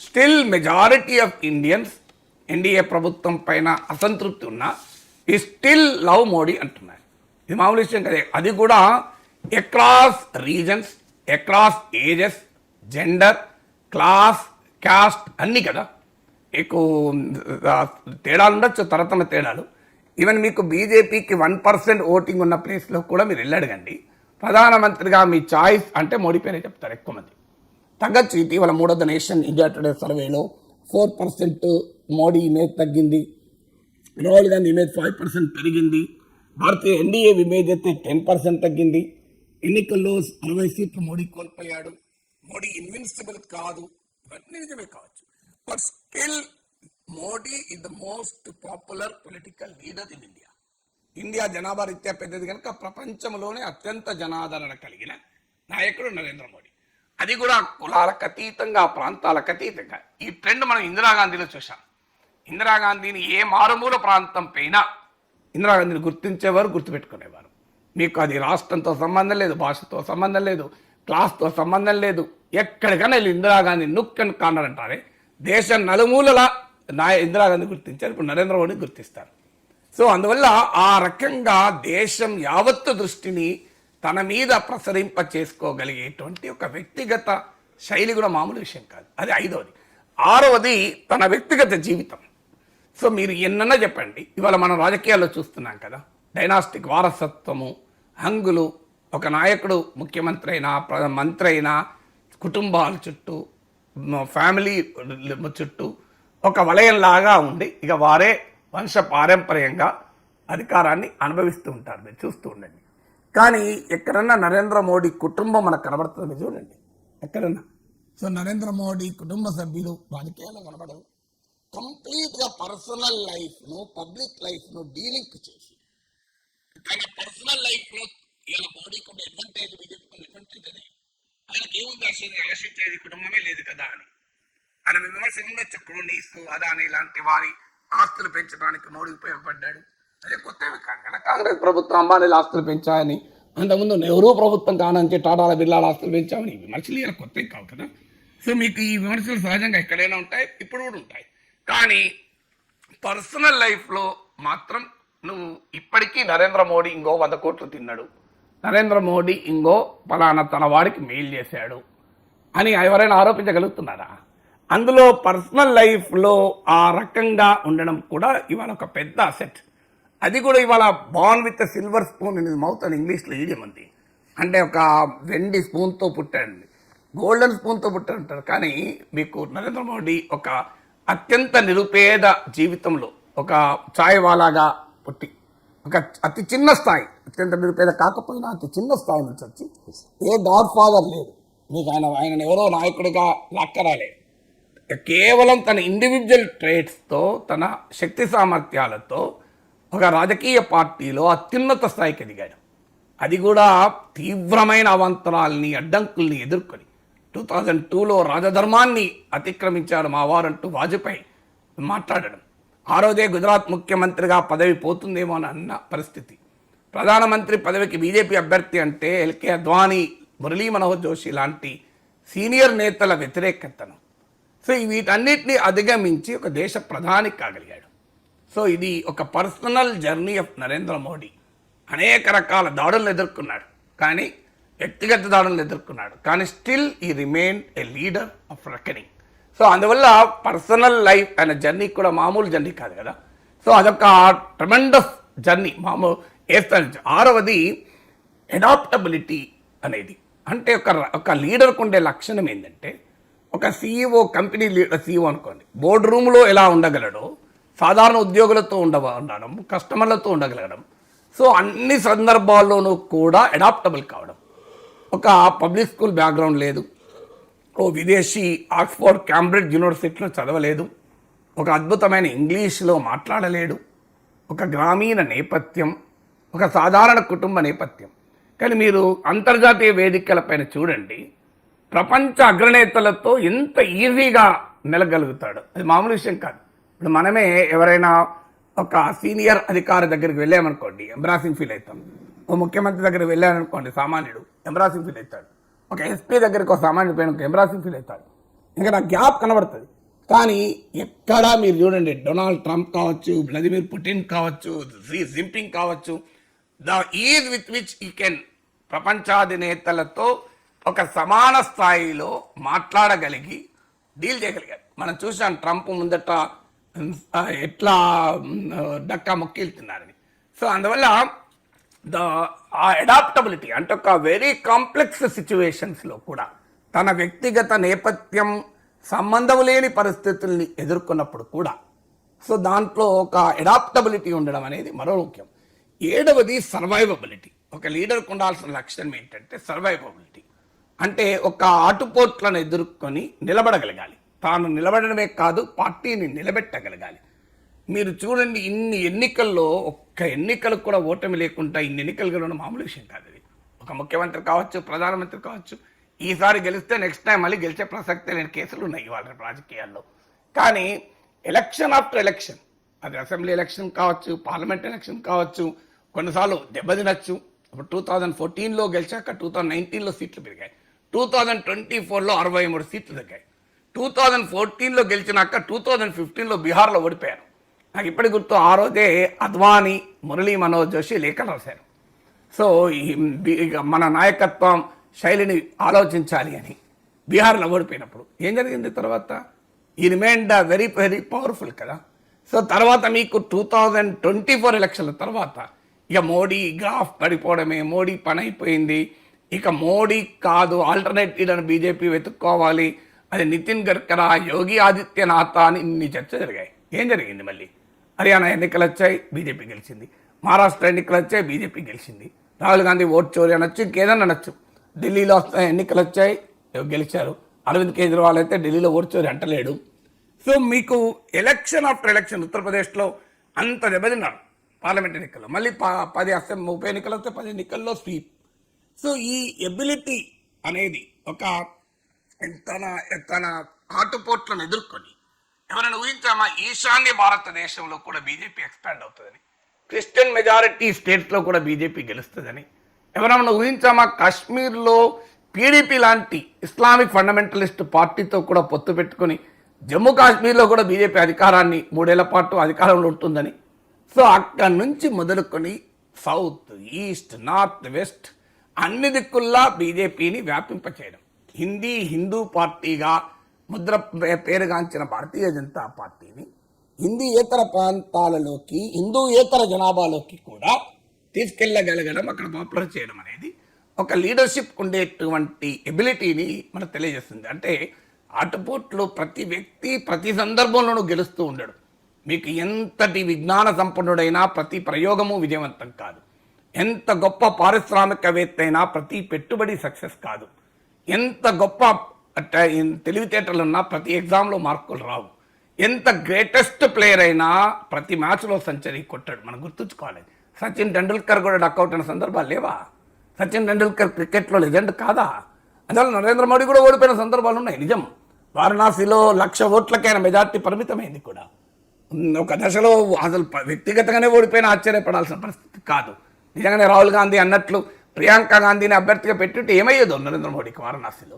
still majority of Indians NDA ప్రభుత్వం పైన అసంతృప్తి ఉన్నా ఈ స్టిల్ లవ్ మోడీ అంటున్నారు. ఇది మామూలు విషయం కదా. అది కూడా across reasons, across ages, gender, class, caste అన్నీ కదా. మీకు తేడాలు ఉండొచ్చు, తరతమ తేడాలు. ఈవెన్ మీకు బీజేపీకి 1% ఓటింగ్ ఉన్న ప్లేస్లో కూడా మీరు వెళ్ళి అడగండి, ప్రధానమంత్రిగా మీ చాయిస్ అంటే మోడీ పేరే చెప్తారు ఎక్కువ మంది. తగ్గచ్చు. ఇటీవల 3వ నేషన్ ఇండియా టుడే సర్వేలో 4% మోడీ ఇమేజ్ తగ్గింది, రాహుల్ గాంధీ ఇమేజ్ 5% పెరిగింది, భారతీయ ఎన్డీఏ ఇమేజ్ అయితే 10% తగ్గింది. ఎన్నికల్లో 60 సీట్లు మోడీ కోల్పోయాడు. మోడీ ఇన్విన్సిబుల్ కాదు, ఇవన్నీ నిజమే కావచ్చు. But still Modi is the most popular political leader in India. India జనాభా రీత్యా పెద్దది కనుక ప్రపంచంలోనే అత్యంత జనాదరణ కలిగిన నాయకుడు నరేంద్ర మోడీ. అది కూడా కులాలకు అతీతంగా, ప్రాంతాలకు అతీతంగా. ఈ ట్రెండ్ మనం ఇందిరాగాంధీలో చూసాం. ఇందిరాగాంధీని ఏ మారుమూల ప్రాంతం పైన ఇందిరాగాంధీని గుర్తించేవారు, గుర్తుపెట్టుకునేవారు. మీకు అది రాష్ట్రంతో సంబంధం లేదు, భాషతో సంబంధం లేదు, క్లాస్తో సంబంధం లేదు. ఎక్కడికైనా వెళ్ళి ఇందిరాగాంధీ నుక్ అండ్ కార్నర్ అంటారే, దేశం నలుమూలల ఇందిరాగాంధీ గుర్తించారు, ఇప్పుడు నరేంద్ర మోడీ గుర్తిస్తారు. సో అందువల్ల ఆ రకంగా దేశం యావత్తు దృష్టిని తన మీద ప్రసరింప చేసుకోగలిగేటువంటి ఒక వ్యక్తిగత శైలి కూడా మామూలు విషయం కాదు. అది 5వది. 6వది తన వ్యక్తిగత జీవితం. సో మీరు ఎన్నన్నా చెప్పండి, ఇవాళ మనం రాజకీయాల్లో చూస్తున్నాం కదా, డైనాస్టిక్ వారసత్వము, హంగులు, ఒక నాయకుడు ముఖ్యమంత్రి అయినా మంత్రి అయినా కుటుంబాల చుట్టూ, ఫ్యామిలీ చుట్టూ ఒక వలయంలాగా ఉండి ఇక వారే వంశ పారంపర్యంగా అధికారాన్ని అనుభవిస్తూ ఉంటారు. మీరు చూస్తూ ఉండండి. కానీ ఎక్కడన్నా నరేంద్ర మోడీ కుటుంబం మనకు కనబడుతుంది చూడండి, ఎక్కడన్నా. సో నరేంద్ర మోడీ కుటుంబ సభ్యులు రాజకీయాల్లో కనబడరు. కంప్లీట్గా పర్సనల్ లైఫ్ను పబ్లిక్ లైఫ్ను డీలింక్ చేసి తన పర్సనల్ లైఫ్లో ఇలా మోడీకి ఉన్న అడ్వాంటేజ్, బీజేపీకి అడ్వాంటేజ్ అదే. ఆయనకి ఏముంది ఆశించేది కుటుంబమే లేదు కదా అని ఆయన విమర్శలు చక్రోనీసు, అదాని లాంటి వారి ఆస్తులు పెంచడానికి మోడీ ఉపయోగపడ్డాడు. అదే కొత్తవి కాదు కదా. కాంగ్రెస్ ప్రభుత్వం అంబానీల ఆస్తులు పెంచాయని, అంతకుముందు నెహ్రూ ప్రభుత్వం కానుంచి టాటాల బిర్లాల ఆస్తులు పెంచామని విమర్శలు ఇలా కొత్తవి కావు కదా. సో మీకు ఈ విమర్శలు సహజంగా ఎక్కడైనా ఉంటాయి, ఇప్పుడు కూడా ఉంటాయి. కానీ పర్సనల్ లైఫ్లో మాత్రం నువ్వు ఇప్పటికీ నరేంద్ర మోడీ ఇంకో 100 కోట్లు తిన్నాడు, నరేంద్ర మోడీ ఇంకో పలానా తన వాడికి మెయిల్ చేశాడు అని ఎవరైనా ఆరోపించగలుగుతున్నారా? అందులో పర్సనల్ లైఫ్లో ఆ రకంగా ఉండడం కూడా ఇవాళ ఒక పెద్ద అసెట్. అది కూడా ఇవాళ born with silver spoon in mouth అని ఇంగ్లీష్లో ఈడియం ఉంది. అంటే ఒక వెండి స్పూన్తో పుట్టాడు, గోల్డెన్ స్పూన్తో పుట్టాడు. కానీ మీకు నరేంద్ర మోడీ ఒక అత్యంత నిరుపేద జీవితంలో ఒక ఛాయ్ వాలాగా పుట్టి ఒక అతి చిన్న స్థాయి, అత్యంత నిరుపేద కాకపోయినా అతి చిన్న స్థాయి నుంచి వచ్చి ఏ గాడ్ ఫాదర్ లేదు మీకు, ఆయన ఎవరో నాయకుడిగా లాక్కరాలేదు. కేవలం తన ఇండివిజువల్ ట్రేట్స్తో, తన శక్తి సామర్థ్యాలతో ఒక రాజకీయ పార్టీలో అత్యున్నత స్థాయికి ఎదిగాడు. అది కూడా తీవ్రమైన అవాంతరాల్ని, అడ్డంకుల్ని ఎదుర్కొని 2002లో రాజధర్మాన్ని అతిక్రమించాడు మా వారంటూ వాజ్పేయి మాట్లాడడం. ఆ రోజే గుజరాత్ ముఖ్యమంత్రిగా పదవి పోతుందేమో అని అన్న పరిస్థితి. ప్రధానమంత్రి పదవికి బీజేపీ అభ్యర్థి అంటే ఎల్కే అద్వానీ, మురళీ మనోహర్ జోషి లాంటి సీనియర్ నేతల వ్యతిరేకతను. సో వీటన్నిటిని అధిగమించి ఒక దేశ ప్రధాని కాగలిగాడు. సో ఇది ఒక personal journey of Narendra Modi. అనేక రకాల దాడులను ఎదుర్కొన్నాడు, కానీ వ్యక్తిగత దాడులను ఎదుర్కొన్నాడు, కానీ స్టిల్ ఈ remain A leader of reckoning. So అందువల్ల పర్సనల్ లైఫ్ అనే జర్నీ కూడా మామూలు జర్నీ కాదు కదా. సో అదొక ట్రెమెండస్ జర్నీ మామూలు వేస్తాను. 6వది అడాప్టబిలిటీ అనేది. అంటే ఒక లీడర్కు ఉండే లక్షణం ఏంటంటే, ఒక సీఈఓ, కంపెనీ లీడర్ సీఈఓ అనుకోండి, బోర్డు రూమ్లో ఎలా ఉండగలడో సాధారణ ఉద్యోగులతో ఉండడం, కస్టమర్లతో ఉండగలగడం. సో అన్ని సందర్భాల్లోనూ కూడా అడాప్టబుల్ కావడం. ఒక పబ్లిక్ స్కూల్ బ్యాక్గ్రౌండ్ లేదు, ఓ విదేశీ ఆక్స్ఫోర్డ్, క్యాంబ్రిడ్జ్ యూనివర్సిటీలో చదవలేదు, ఒక అద్భుతమైన ఇంగ్లీష్లో మాట్లాడలేడు, ఒక గ్రామీణ నేపథ్యం, ఒక సాధారణ కుటుంబ నేపథ్యం. కానీ మీరు అంతర్జాతీయ వేదికలపైన చూడండి, ప్రపంచ అగ్రనేతలతో ఎంత ఈజీగా మెలగలుగుతాడు. అది మామూలు విషయం కాదు. ఇప్పుడు మనమే ఎవరైనా ఒక సీనియర్ అధికారి దగ్గరికి వెళ్ళామనుకోండి, ఎంబ్రాసింగ్ ఫీల్ అవుతాం. ఓ ముఖ్యమంత్రి దగ్గరికి వెళ్ళామనుకోండి, సామాన్యుడు ఎంబ్రాసింగ్ ఫీల్ అవుతాడు. ఒక ఎస్పీ దగ్గరికి ఒక సామాన్యుడు పైన ఎంబ్రాసింగ్ ఫీల్ అవుతాడు. ఇంకా నాకు గ్యాప్ కనబడుతుంది. కానీ ఎక్కడా మీరు చూడండి, డొనాల్డ్ ట్రంప్ కావచ్చు, వ్లాదిమిర్ పుటిన్ కావచ్చు, షీ జిన్పింగ్ కావచ్చు, ద ఈజ్ విత్ విచ్ ఈ కెన్ ప్రపంచాధినేతలతో ఒక సమాన స్థాయిలో మాట్లాడగలిగి డీల్ చేయగలిగారు. మనం చూసాం ట్రంప్ ముందట ఎట్లా డక్కా మొక్కిళ్తున్నారని. సో అందువల్ల ఆ అడాప్టబిలిటీ అంటే ఒక వెరీ కాంప్లెక్స్ సిచ్యువేషన్స్లో కూడా తన వ్యక్తిగత నేపథ్యం సంబంధం లేని పరిస్థితుల్ని ఎదుర్కొన్నప్పుడు కూడా సో దాంట్లో ఒక అడాప్టబిలిటీ ఉండడం అనేది మరో ముఖ్యం. 7వది సర్వైవబిలిటీ. ఒక లీడర్కి ఉండాల్సిన లక్షణం ఏంటంటే సర్వైవబిలిటీ. అంటే ఒక ఆటుపోట్లను ఎదుర్కొని నిలబడగలగాలి. తాను నిలబడడమే కాదు, పార్టీని నిలబెట్టగలగాలి. మీరు చూడండి, ఇన్ని ఎన్నికల్లో ఒక్క ఎన్నికలకు కూడా ఓటమి లేకుండా ఇన్ని ఎన్నికలు గెలవడం మామూలు విషయం కాదు. అది ఒక ముఖ్యమంత్రి కావచ్చు, ప్రధానమంత్రి కావచ్చు, ఈసారి గెలిస్తే నెక్స్ట్ టైం మళ్ళీ గెలిచే ప్రసక్తే లేని కేసులు ఉన్నాయి వాళ్ళ రాజకీయాల్లో. కానీ ఎలక్షన్ ఆఫ్టర్ ఎలక్షన్, అది అసెంబ్లీ ఎలక్షన్ కావచ్చు, పార్లమెంట్ ఎలక్షన్ కావచ్చు, కొన్నిసార్లు దెబ్బతినచ్చు. ఇప్పుడు 2014లో గెలిచాక 2019లో సీట్లు పెరిగాయి, 2024లో 63 సీట్లు తగ్గాయి, 2014లో గెలిచినాక 2015లో బీహార్లో ఓడిపోయారు. నాకు ఇప్పటి గుర్తు, ఆ రోజే అద్వానీ, మురళీ మనోజ్ జోషి లేఖలు రాశారు. సో మన నాయకత్వం శైలిని ఆలోచించాలి అని బీహార్లో ఓడిపోయినప్పుడు ఏం జరిగింది తర్వాత? ఈ రిమైండ్ వెరీ వెరీ పవర్ఫుల్ కదా. సో తర్వాత మీకు 2024 ఎలక్షన్ల తర్వాత ఇక మోడీ గ్రాఫ్ పడిపోవడమే, మోడీ పని అయిపోయింది, ఇక మోడీ కాదు ఆల్టర్నేటివ్ అని బీజేపీ వెతుక్కోవాలి, అది నితిన్ గడ్కరా, యోగి ఆదిత్యనాథ్ అని ఇన్ని చర్చ జరిగాయి. ఏం జరిగింది? మళ్ళీ హర్యానా ఎన్నికలు వచ్చాయి, బీజేపీ గెలిచింది. మహారాష్ట్ర ఎన్నికలు వచ్చాయి, బీజేపీ గెలిచింది. రాహుల్ గాంధీ ఓట్ చోరీ అనొచ్చు, ఇంకేదన్నా అనొచ్చు. ఢిల్లీలో ఎన్నికలు వచ్చాయి, గెలిచారు. అరవింద్ కేజ్రీవాల్ అయితే ఢిల్లీలో ఓట్ చోరీ అంటలేడు. సో మీకు ఎలక్షన్ ఆఫ్టర్ ఎలక్షన్ ఉత్తరప్రదేశ్లో అంత దెబ్బతిన్నారు పార్లమెంట్ ఎన్నికల్లో. మళ్ళీ 10 అసెంబ్లీ 30 ఎన్నికలు వస్తే 10 ఎన్నికల్లో స్వీప్. సో ఈ ఎబిలిటీ అనేది ఒక తన ఆటుపోట్లను ఎదుర్కొని ఎవరైనా ఊహించామా ఈశాన్య భారతదేశంలో కూడా బీజేపీ ఎక్స్పాండ్ అవుతుందని, క్రిస్టియన్ మెజారిటీ స్టేట్స్లో కూడా బీజేపీ గెలుస్తుందని ఎవరైనా ఊహించామా? కాశ్మీర్లో పీడీపీ లాంటి ఇస్లామిక్ ఫండమెంటలిస్ట్ పార్టీతో కూడా పొత్తు పెట్టుకొని జమ్మూ కాశ్మీర్లో కూడా బీజేపీ అధికారాన్ని 3 ఏళ్ల పాటు అధికారంలో ఉంటుందని. సో అక్కడి నుంచి మొదలుకొని సౌత్, ఈస్ట్, నార్త్, వెస్ట్ అన్ని దిక్కుల్లా బీజేపీని వ్యాపింపచేయడం. హిందూ పార్టీగా ముద్ర పేరుగాంచిన భారతీయ జనతా పార్టీని హిందీయేతర ప్రాంతాలలోకి, హిందూయేతర జనాభాలోకి కూడా తీసుకెళ్ళగలగడం, అక్కడ పాపులర్ చేయడం అనేది ఒక లీడర్షిప్ ఉండేటువంటి ఎబిలిటీని మనకు తెలియజేస్తుంది. అంటే ఆటుపోట్లు ప్రతి వ్యక్తి ప్రతి సందర్భంలోనూ గెలుస్తూ ఉండడు. మీకు ఎంతటి విజ్ఞాన సంపన్నుడైనా ప్రతి ప్రయోగము విజయవంతం కాదు. ఎంత గొప్ప పారిశ్రామికవేత్త అయినా ప్రతి పెట్టుబడి సక్సెస్ కాదు. ఎంత గొప్ప తెలివితేటలున్నా ప్రతి ఎగ్జామ్లో మార్కులు రావు. ఎంత గ్రేటెస్ట్ ప్లేయర్ అయినా ప్రతి మ్యాచ్లో సెంచరీ కొట్టాడు. మనం గుర్తుంచుకోవాలి. సచిన్ టెండూల్కర్ కూడా డక్అవుట్ అయిన సందర్భాలు లేవా? సచిన్ టెండూల్కర్ క్రికెట్లో లెజెండ్ కాదా? అందువల్ల నరేంద్ర మోడీ కూడా ఓడిపోయిన సందర్భాలు ఉన్నాయి. నిజం, వారణాసిలో 1,00,000 ఓట్లకైనా మెజార్టీ పరిమితమైంది కూడా. ఒక దశలో అసలు వ్యక్తిగతంగానే ఓడిపోయినా ఆశ్చర్యపడాల్సిన పరిస్థితి కాదు. నిజంగానే రాహుల్ గాంధీ అన్నట్లు ప్రియాంక గాంధీని అభ్యర్థిగా పెట్టుంటే ఏమయ్యేదో నరేంద్ర మోడీకి వారణాసిలో.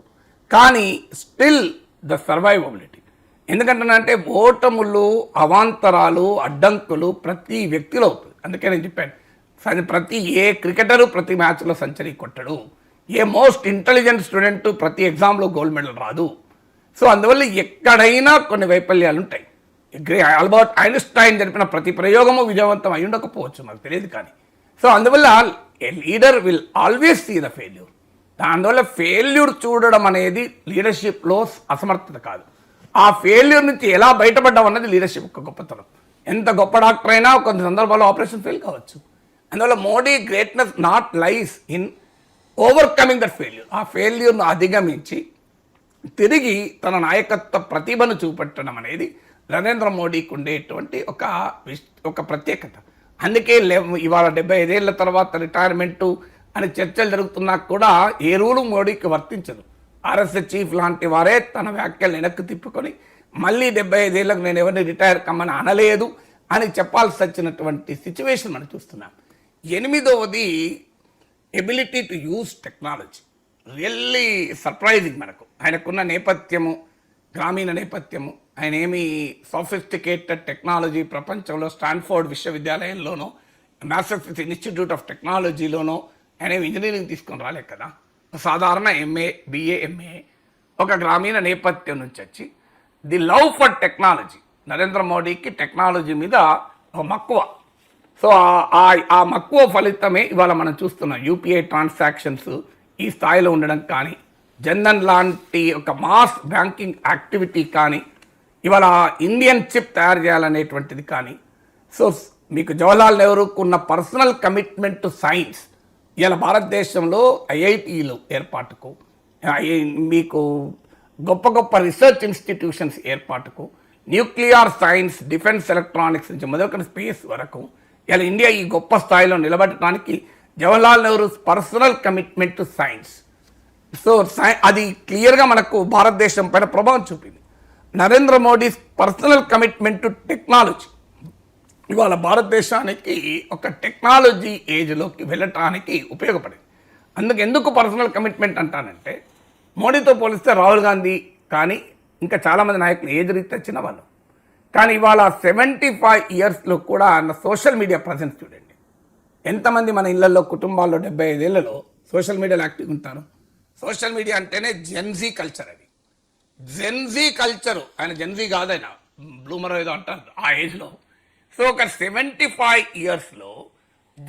కానీ స్టిల్ ద సర్వైవబిలిటీ. ఎందుకంటే ఓటములు, అవాంతరాలు, అడ్డంకులు ప్రతి వ్యక్తిలో అవుతుంది. అందుకే నేను చెప్పాను, ప్రతి ఏ క్రికెటరు ప్రతి మ్యాచ్లో century కొట్టడు, a most intelligent student ప్రతి ఎగ్జామ్లో గోల్డ్ మెడల్ రాదు. సో అందువల్ల ఎక్కడైనా కొన్ని వైఫల్యాలు ఉంటాయి. ఆల్బర్ట్ ఐన్స్టైన్ జరిపిన ప్రతి ప్రయోగము విజయవంతం అయి ఉండకపోవచ్చు, నాకు తెలియదు. కానీ సో అందువల్ల a leader will always see the failure. అందువల్ల ఫెయిల్యూర్ చూడడం అనేది లీడర్షిప్లో అసమర్థత కాదు. ఆ ఫెయిల్యూర్ నుంచి ఎలా బయటపడ్డాం అన్నది లీడర్షిప్ ఒక గొప్పతనం. ఎంత గొప్ప డాక్టర్ అయినా కొన్ని సందర్భాల్లో ఆపరేషన్ ఫెయిల్ కావచ్చు. అందువల్ల Modi greatness not lies in overcoming that failure. ఆ ఫెయిల్యూర్ను అధిగమించి తిరిగి తన నాయకత్వ ప్రతిభను చూపెట్టడం అనేది నరేంద్ర మోడీకి ఉండేటువంటి ఒక ప్రత్యేకత. అందుకే ఇవాళ 75 ఏళ్ల తర్వాత రిటైర్మెంటు అని చర్చలు జరుగుతున్నా కూడా ఏ రూలు మోడీకి వర్తించదు. ఆర్ఎస్ఎస్ చీఫ్ లాంటి వారే తన వ్యాఖ్యలు వెనక్కి తిప్పుకొని మళ్ళీ 75 ఏళ్ళకు నేను ఎవరిని రిటైర్ కమ్మని అనలేదు అని చెప్పాల్సి వచ్చినటువంటి సిచ్యువేషన్ మనం చూస్తున్నాం. 8వది ability to use technology. Really surprising. మనకు ఆయనకున్న నేపథ్యము, గ్రామీణ నేపథ్యము, ఆయన ఏమి సోఫిస్టికేటెడ్ టెక్నాలజీ ప్రపంచంలో స్టాన్ఫోర్డ్ విశ్వవిద్యాలయంలోనో, మ్యాసచ్యూసెట్స్ ఇన్స్టిట్యూట్ ఆఫ్ టెక్నాలజీలోనో ఆయన ఇంజనీరింగ్ తీసుకొని రాలే కదా. సాధారణ ఎంఏ, బిఏ, ఎంఏ ఒక గ్రామీణ నేపథ్యం నుంచి వచ్చి the love for technology. Narendra మోడీకి టెక్నాలజీ మీద ఒక మక్కువ. సో ఆ మక్కువ ఫలితమే ఇవాళ మనం చూస్తున్నాం యూపీఐ ట్రాన్సాక్షన్స్ ఈ స్థాయిలో ఉండడం కానీ, జన్ధన్ లాంటి ఒక మాస్ బ్యాంకింగ్ యాక్టివిటీ కానీ, ఇవాళ ఇండియన్ చిప్ తయారు చేయాలనేటువంటిది కానీ. సో మీకు జవహర్లాల్ నెహ్రూకు ఉన్న పర్సనల్ కమిట్మెంట్ టు సైన్స్ ఇవాళ భారతదేశంలో ఐఐటీలు ఏర్పాటుకు, మీకు గొప్ప గొప్ప రీసెర్చ్ ఇన్స్టిట్యూషన్స్ ఏర్పాటుకు, న్యూక్లియర్ సైన్స్, డిఫెన్స్ ఎలక్ట్రానిక్స్ నుంచి మొదలుకొని స్పేస్ వరకు ఇలా ఇండియా ఈ గొప్ప స్థాయిలో నిలబడటానికి Jawaharlal Nehru personal commitment to science. So అది క్లియర్గా మనకు భారతదేశం పైన ప్రభావం చూపింది. Narendra Modi personal commitment to technology ఇవాళ భారతదేశానికి ఒక టెక్నాలజీ ఏజ్లోకి వెళ్ళటానికి ఉపయోగపడింది. ఎందుకు పర్సనల్ కమిట్మెంట్ అంటానంటే, మోడీతో పోలిస్తే రాహుల్ గాంధీ కానీ ఇంకా చాలామంది నాయకులు ఏజ్ రీత్యా చిన్న వాళ్ళు, కానీ ఇవాళ 75 ఇయర్స్లో కూడా సోషల్ మీడియా ప్రజెన్స్ చూడండి. ఎంతమంది మన ఇళ్లలో కుటుంబాల్లో 75 ఏళ్లలో సోషల్ మీడియాలో యాక్టివ్ ఉంటారు. సోషల్ మీడియా అంటేనే జెన్జీ కల్చర్. అది జెన్జీ కల్చరు. ఆయన జెన్జీ కాదైనా బ్లూమర్ ఏదో అంటారు ఆ ఏజ్లో. సో ఒక 75 ఇయర్స్లో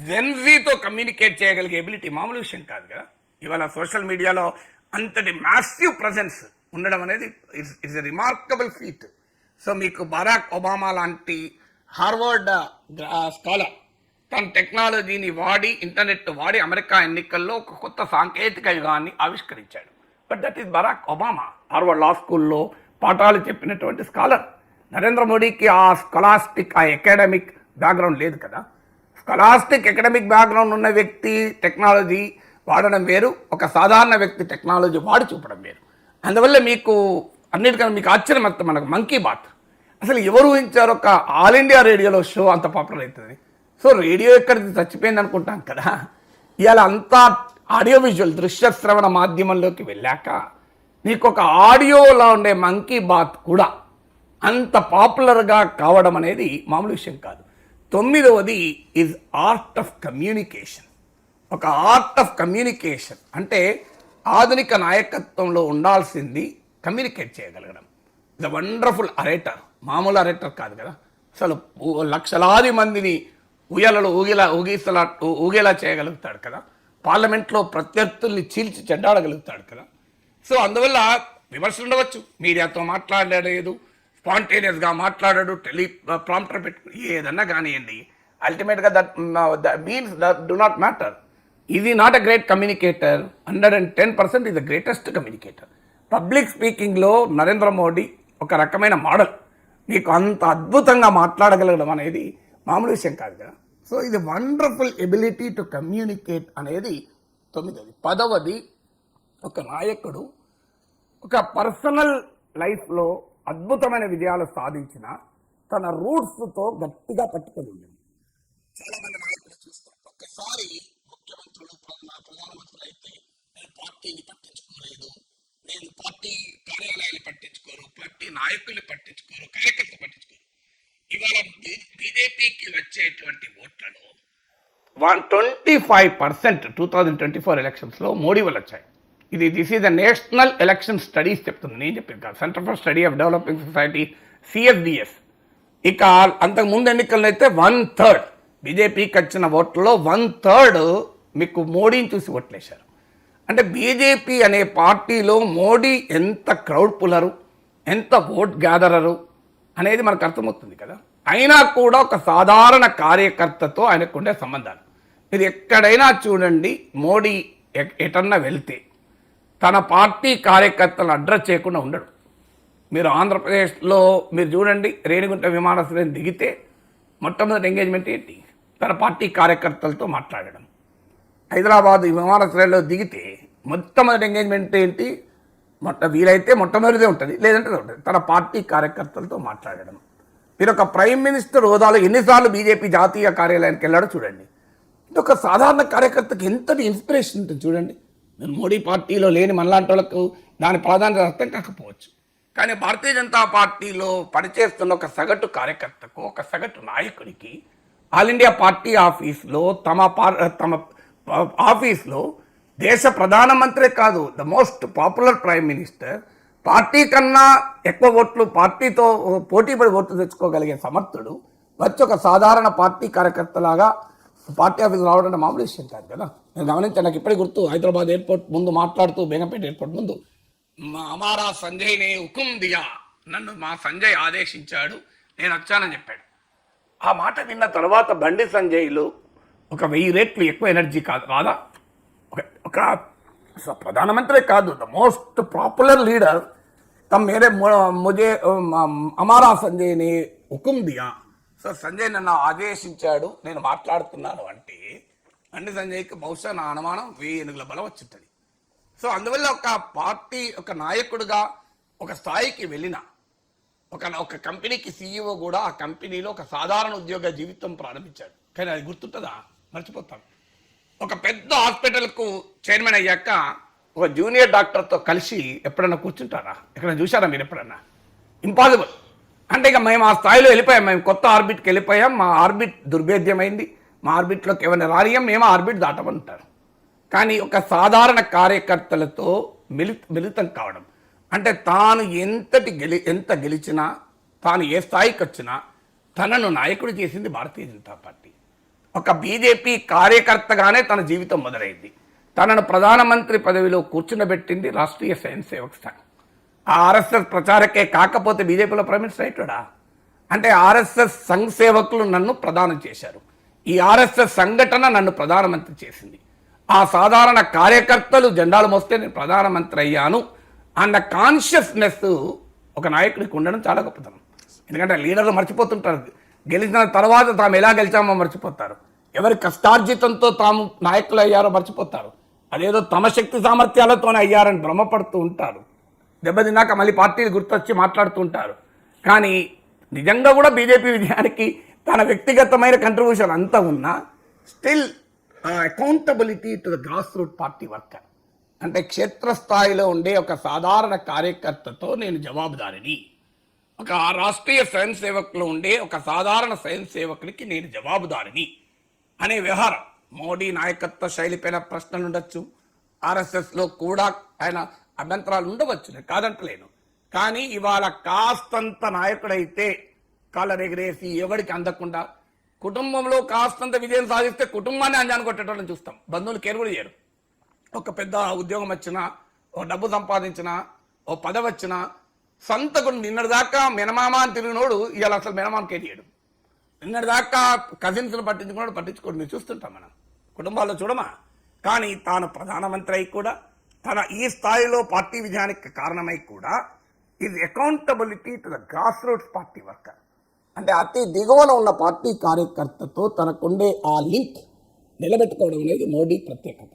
జెన్జీతో కమ్యూనికేట్ చేయగలిగే ఎబిలిటీ మామూలు విషయం కాదు కదా. ఇవాళ సోషల్ మీడియాలో అంతటి మ్యాసివ్ ప్రజెన్స్ ఉండడం అనేది it's a remarkable feet. So మీకు బరాక్ ఒబామా లాంటి హార్వర్డ్ స్కాలర్ తన టెక్నాలజీని వాడి, ఇంటర్నెట్ వాడి అమెరికా ఎన్నికల్లో ఒక కొత్త సాంకేతిక యుగాన్ని ఆవిష్కరించాడు. But that is Barack Obama, Harvard law స్కూల్లో పాఠాలు చెప్పినటువంటి స్కాలర్. నరేంద్ర మోడీకి ఆ స్కాలాస్టిక్, ఆ అకాడమిక్ బ్యాక్గ్రౌండ్ లేదు కదా. స్కాలాస్టిక్ అకాడమిక్ బ్యాక్గ్రౌండ్ ఉన్న వ్యక్తి టెక్నాలజీ వాడడం వేరు, ఒక సాధారణ వ్యక్తి టెక్నాలజీ వాడి చూపడం వేరు. అందువల్ల మీకు అన్నిటికన్నా మీకు ఆశ్చర్యం అంత మనకు మన్ కీ బాత్ అసలు ఎవరు ఊహించారు ఒక ఆల్ ఇండియా రేడియోలో షో అంత పాపులర్ అవుతుంది. సో రేడియో ఎక్కడికి చచ్చిపోయింది అనుకుంటాం కదా. ఇవాళ అంతా ఆడియో విజువల్ దృశ్య శ్రవణ మాధ్యమంలోకి వెళ్ళాక నీకు ఒక ఆడియోలో ఉండే మన్ కీ బాత్ కూడా అంత పాపులర్గా కావడం అనేది మామూలు విషయం కాదు. 9వది ఈజ్ ఆర్ట్ ఆఫ్ కమ్యూనికేషన్. ఒక ఆర్ట్ ఆఫ్ కమ్యూనికేషన్ అంటే ఆధునిక నాయకత్వంలో ఉండాల్సింది కమ్యూనికేట్ చేయగలగడం. ద వండర్ఫుల్ అరేటర్, మామూలు అరేటర్ కాదు కదా. అసలు లక్షలాది మందిని ఊగేలా చేయగలుగుతాడు కదా. పార్లమెంట్లో ప్రత్యర్థుల్ని చీల్చి చెడ్డాడగలుగుతాడు కదా. సో అందువల్ల విమర్శలు ఉండవచ్చు, మీడియాతో మాట్లాడలేదు, స్పాంటేనియస్గా మాట్లాడాడు, ప్రాంప్టర్ పెట్టుకుని ఏదన్నా కానివ్వండి. అల్టిమేట్గా that means that do not matter. ఇది not a great communicator. 110% is the greatest communicator. Public స్పీకింగ్లో నరేంద్ర మోడీ ఒక రకమైన మోడల్. మీకు అంత అద్భుతంగా మాట్లాడగలగడం అనేది మామూలు విషయం కాదు కదా. సో ఇది వండర్ఫుల్ ఎబిలిటీ టు కమ్యూనికేట్ అనేది 9వది. 10వది ఒక నాయకుడు ఒక పర్సనల్ లైఫ్లో అద్భుతమైన విజయాలు సాధించిన తన రూట్స్తో గట్టిగా పట్టుకొని ఉండింది. చాలామంది నాయకులు చూస్తాం, ఒక్కసారి ముఖ్యమంత్రులు ప్రధానమంత్రులు అయితే నేను పార్టీని పట్టించుకోలేదు, నేను పార్టీ కార్యాలయాలు పట్టించుకోరు, పార్టీ నాయకులు పట్టించుకోరు, కార్యకర్తలు పట్టించుకోరు. ఇవాళ బీజేపీకి వచ్చేటువంటి ఓట్లలో 125% 2024 ఎలక్షన్స్లో మోడీ వల్ల వచ్చాయి. This is the national election studies చెప్తుంది, నేను చెప్పాను కాదు. Centre for study of developing society, CSDS. ఇక అంతకు ముందు ఎన్నికల్లో అయితే 1/3 బీజేపీకి వచ్చిన ఓట్లలో 1/3 మీకు మోడీని చూసి ఓట్లేశారు. అంటే బీజేపీ అనే పార్టీలో మోడీ ఎంత క్రౌడ్ పుల్లరు, ఎంత ఓట్ గ్యాదరరు అనేది మనకు అర్థమవుతుంది కదా. అయినా కూడా ఒక సాధారణ కార్యకర్తతో ఆయనకు ఉండే సంబంధాలు మీరు ఎక్కడైనా చూడండి. మోడీ ఎటన్నా వెళ్తే తన పార్టీ కార్యకర్తలను అడ్రస్ చేయకుండా ఉండడు. మీరు ఆంధ్రప్రదేశ్లో మీరు చూడండి, రేణిగుంట విమానాశ్రయం దిగితే మొట్టమొదటి ఎంగేజ్మెంట్ ఏంటి? తన పార్టీ కార్యకర్తలతో మాట్లాడడం. హైదరాబాద్ విమానాశ్రయంలో దిగితే మొట్టమొదటి ఎంగేజ్మెంట్ ఏంటి? వీలైతే మొట్టమొదటిదే ఉంటుంది, లేదంటే ఉంటుంది, తన పార్టీ కార్యకర్తలతో మాట్లాడడం. మీరు ఒక ప్రైమ్ మినిస్టర్ హోదాలో ఎన్నిసార్లు బీజేపీ జాతీయ కార్యాలయానికి వెళ్ళాడో చూడండి. ఇది ఒక సాధారణ కార్యకర్తకి ఎంతటి ఇన్స్పిరేషన్ ఉంటుంది చూడండి. మీరు మోడీ పార్టీలో లేని మనలాంటి వాళ్ళకు దాని ప్రాధాన్యత అర్థం కాకపోవచ్చు, కానీ భారతీయ జనతా పార్టీలో పనిచేస్తున్న ఒక సగటు కార్యకర్తకు, ఒక సగటు నాయకుడికి ఆల్ ఇండియా పార్టీ ఆఫీస్లో తమ ఆఫీస్లో దేశ ప్రధానమంత్రే కాదు, the most popular prime minister party కన్నా ఎక్కువ ఓట్లు పార్టీతో పోటీపడి ఓట్లు తెచ్చుకోగలిగే సమర్థుడు వచ్చి ఒక సాధారణ పార్టీ కార్యకర్తలాగా పార్టీ ఆఫీస్ రావడం అంటే మామూలు విషయం కాదు కదా. నేను గమనించాను, నాకు ఇప్పటికి గుర్తు, హైదరాబాద్ ఎయిర్పోర్ట్ ముందు మాట్లాడుతూ, బేగంపేట ఎయిర్పోర్ట్ ముందు అమారా సంజయ్నే హుకుం దియా, నన్ను మా సంజయ్ ఆదేశించాడు, నేను వచ్చానని చెప్పాడు. ఆ మాట విన్న తర్వాత బండి సంజయ్లు ఒక 1000 రెట్లు ఎక్కువ ఎనర్జీ కాదు రాదా? ఒక ప్రధానమంత్రి కాదు, ద మోస్ట్ పాపులర్ లీడర్ తమ మేరే ముజే అమారా సంజయ్ని హుకుం దియా, సో సంజయ్ నన్ను ఆదేశించాడు, నేను మాట్లాడుతున్నాను అంటే బండి సంజయ్కి బహుశా నా అనుమానం 1000 ఏనుగుల బలం వచ్చింటుంది. సో అందువల్ల ఒక పార్టీ ఒక నాయకుడిగా ఒక స్థాయికి వెళ్ళిన ఒక కంపెనీకి సీఈఓ కూడా ఆ కంపెనీలో ఒక సాధారణ ఉద్యోగ జీవితం ప్రారంభించాడు. కానీ అది గుర్తుంటుందా? మర్చిపోతాం. ఒక పెద్ద హాస్పిటల్కు చైర్మన్ అయ్యాక ఒక జూనియర్ డాక్టర్తో కలిసి ఎప్పుడన్నా కూర్చుంటారా? ఎక్కడైనా చూసారా మీరు ఎప్పుడన్నా? ఇంపాసిబుల్. అంటే ఇక మేము ఆ స్థాయిలో వెళ్ళిపోయాం, మేము కొత్త ఆర్బిట్కి వెళ్ళిపోయాం, మా ఆర్బిట్ దుర్భేద్యమైంది, మా ఆర్బిట్లోకి ఏమైనా రానియం, మేము ఆర్బిట్ దాటమంటారు. కానీ ఒక సాధారణ కార్యకర్తలతో మిళితం కావడం అంటే తాను ఎంత గెలిచినా, తాను ఏ స్థాయికి వచ్చినా తనను నాయకుడు చేసింది భారతీయ జనతా పార్టీ. ఒక బీజేపీ కార్యకర్తగానే తన జీవితం మొదలైంది. తనను ప్రధానమంత్రి పదవిలో కూర్చునబెట్టింది రాష్ట్రీయ స్వయం సేవక్ సంఘ్. ఆ ఆర్ఎస్ఎస్ ప్రచారకే కాకపోతే బీజేపీలో ప్రైమ్ మినిస్టర్ అయితాడా? అంటే ఆర్ఎస్ఎస్ సంఘ్ సేవకులు నన్ను ప్రధానం చేశారు, ఈ ఆర్ఎస్ఎస్ సంఘటన నన్ను ప్రధానమంత్రి చేసింది, ఆ సాధారణ కార్యకర్తలు జెండాలు మోస్తే నేను ప్రధానమంత్రి అయ్యాను అన్న కాన్షియస్నెస్ ఒక నాయకుడికి ఉండడం చాలా గొప్పతనం. ఎందుకంటే లీడర్లు మర్చిపోతుంటారు, గెలిచిన తర్వాత తాము ఎలా గెలిచామో మర్చిపోతారు, ఎవరి కష్టార్జితంతో తాము నాయకులు అయ్యారో మర్చిపోతారు, అదేదో తమ శక్తి సామర్థ్యాలతోనే అయ్యారని భ్రమపడుతూ ఉంటారు. దెబ్బతిన్నాక మళ్ళీ పార్టీలు గుర్తొచ్చి మాట్లాడుతూ ఉంటారు. కానీ నిజంగా కూడా బీజేపీ విజయానికి తన వ్యక్తిగతమైన కంట్రిబ్యూషన్ అంతా ఉన్నా still accountability to the grass root party worker, అంటే క్షేత్రస్థాయిలో ఉండే ఒక సాధారణ కార్యకర్తతో నేను జవాబుదారిని, ఒక రాష్ట్రీయ స్వయం సేవకులు ఉండే ఒక సాధారణ స్వయం సేవకునికి నేను జవాబుదారిని అనే వ్యవహారం. మోడీ నాయకత్వ శైలిపైన ప్రశ్నలు ఉండొచ్చు, ఆర్ఎస్ఎస్లో కూడా ఆయన అభ్యంతరాలు ఉండవచ్చు, నేను కాదంటలేను. కానీ ఇవాళ కాస్తంత నాయకుడైతే కాళ్ళరెగరేసి ఎవరికి అందకుండా కుటుంబంలో కాస్తంత విజయం సాధిస్తే కుటుంబాన్ని అంజాన్ని కొట్టేటోళ్ళని చూస్తాం, బంధువులు కేర్ కూడా చేయరు. ఒక పెద్ద ఉద్యోగం వచ్చినా, ఓ డబ్బు సంపాదించినా, ఓ పదవి వచ్చినా సంతకుడు నిన్నటిదాకా మినమామ అని తిరిగినోడు ఇవాళ అసలు మినమామ కేటీయాడు. నిన్నటిదాకా కజిన్స్ను పట్టించుకోడు మీరు చూస్తుంటాం మనం కుటుంబాల్లో చూడమా. కానీ తాను ప్రధానమంత్రి అయి కూడా తన ఈ స్థాయిలో పార్టీ విజయానికి కారణమై కూడా ఇది accountability to the grass roots party worker, అంటే అతి దిగువన ఉన్న పార్టీ కార్యకర్తతో తనకుండే ఆ లింక్ నిలబెట్టుకోవడం అనేది మోడీ ప్రత్యేకత.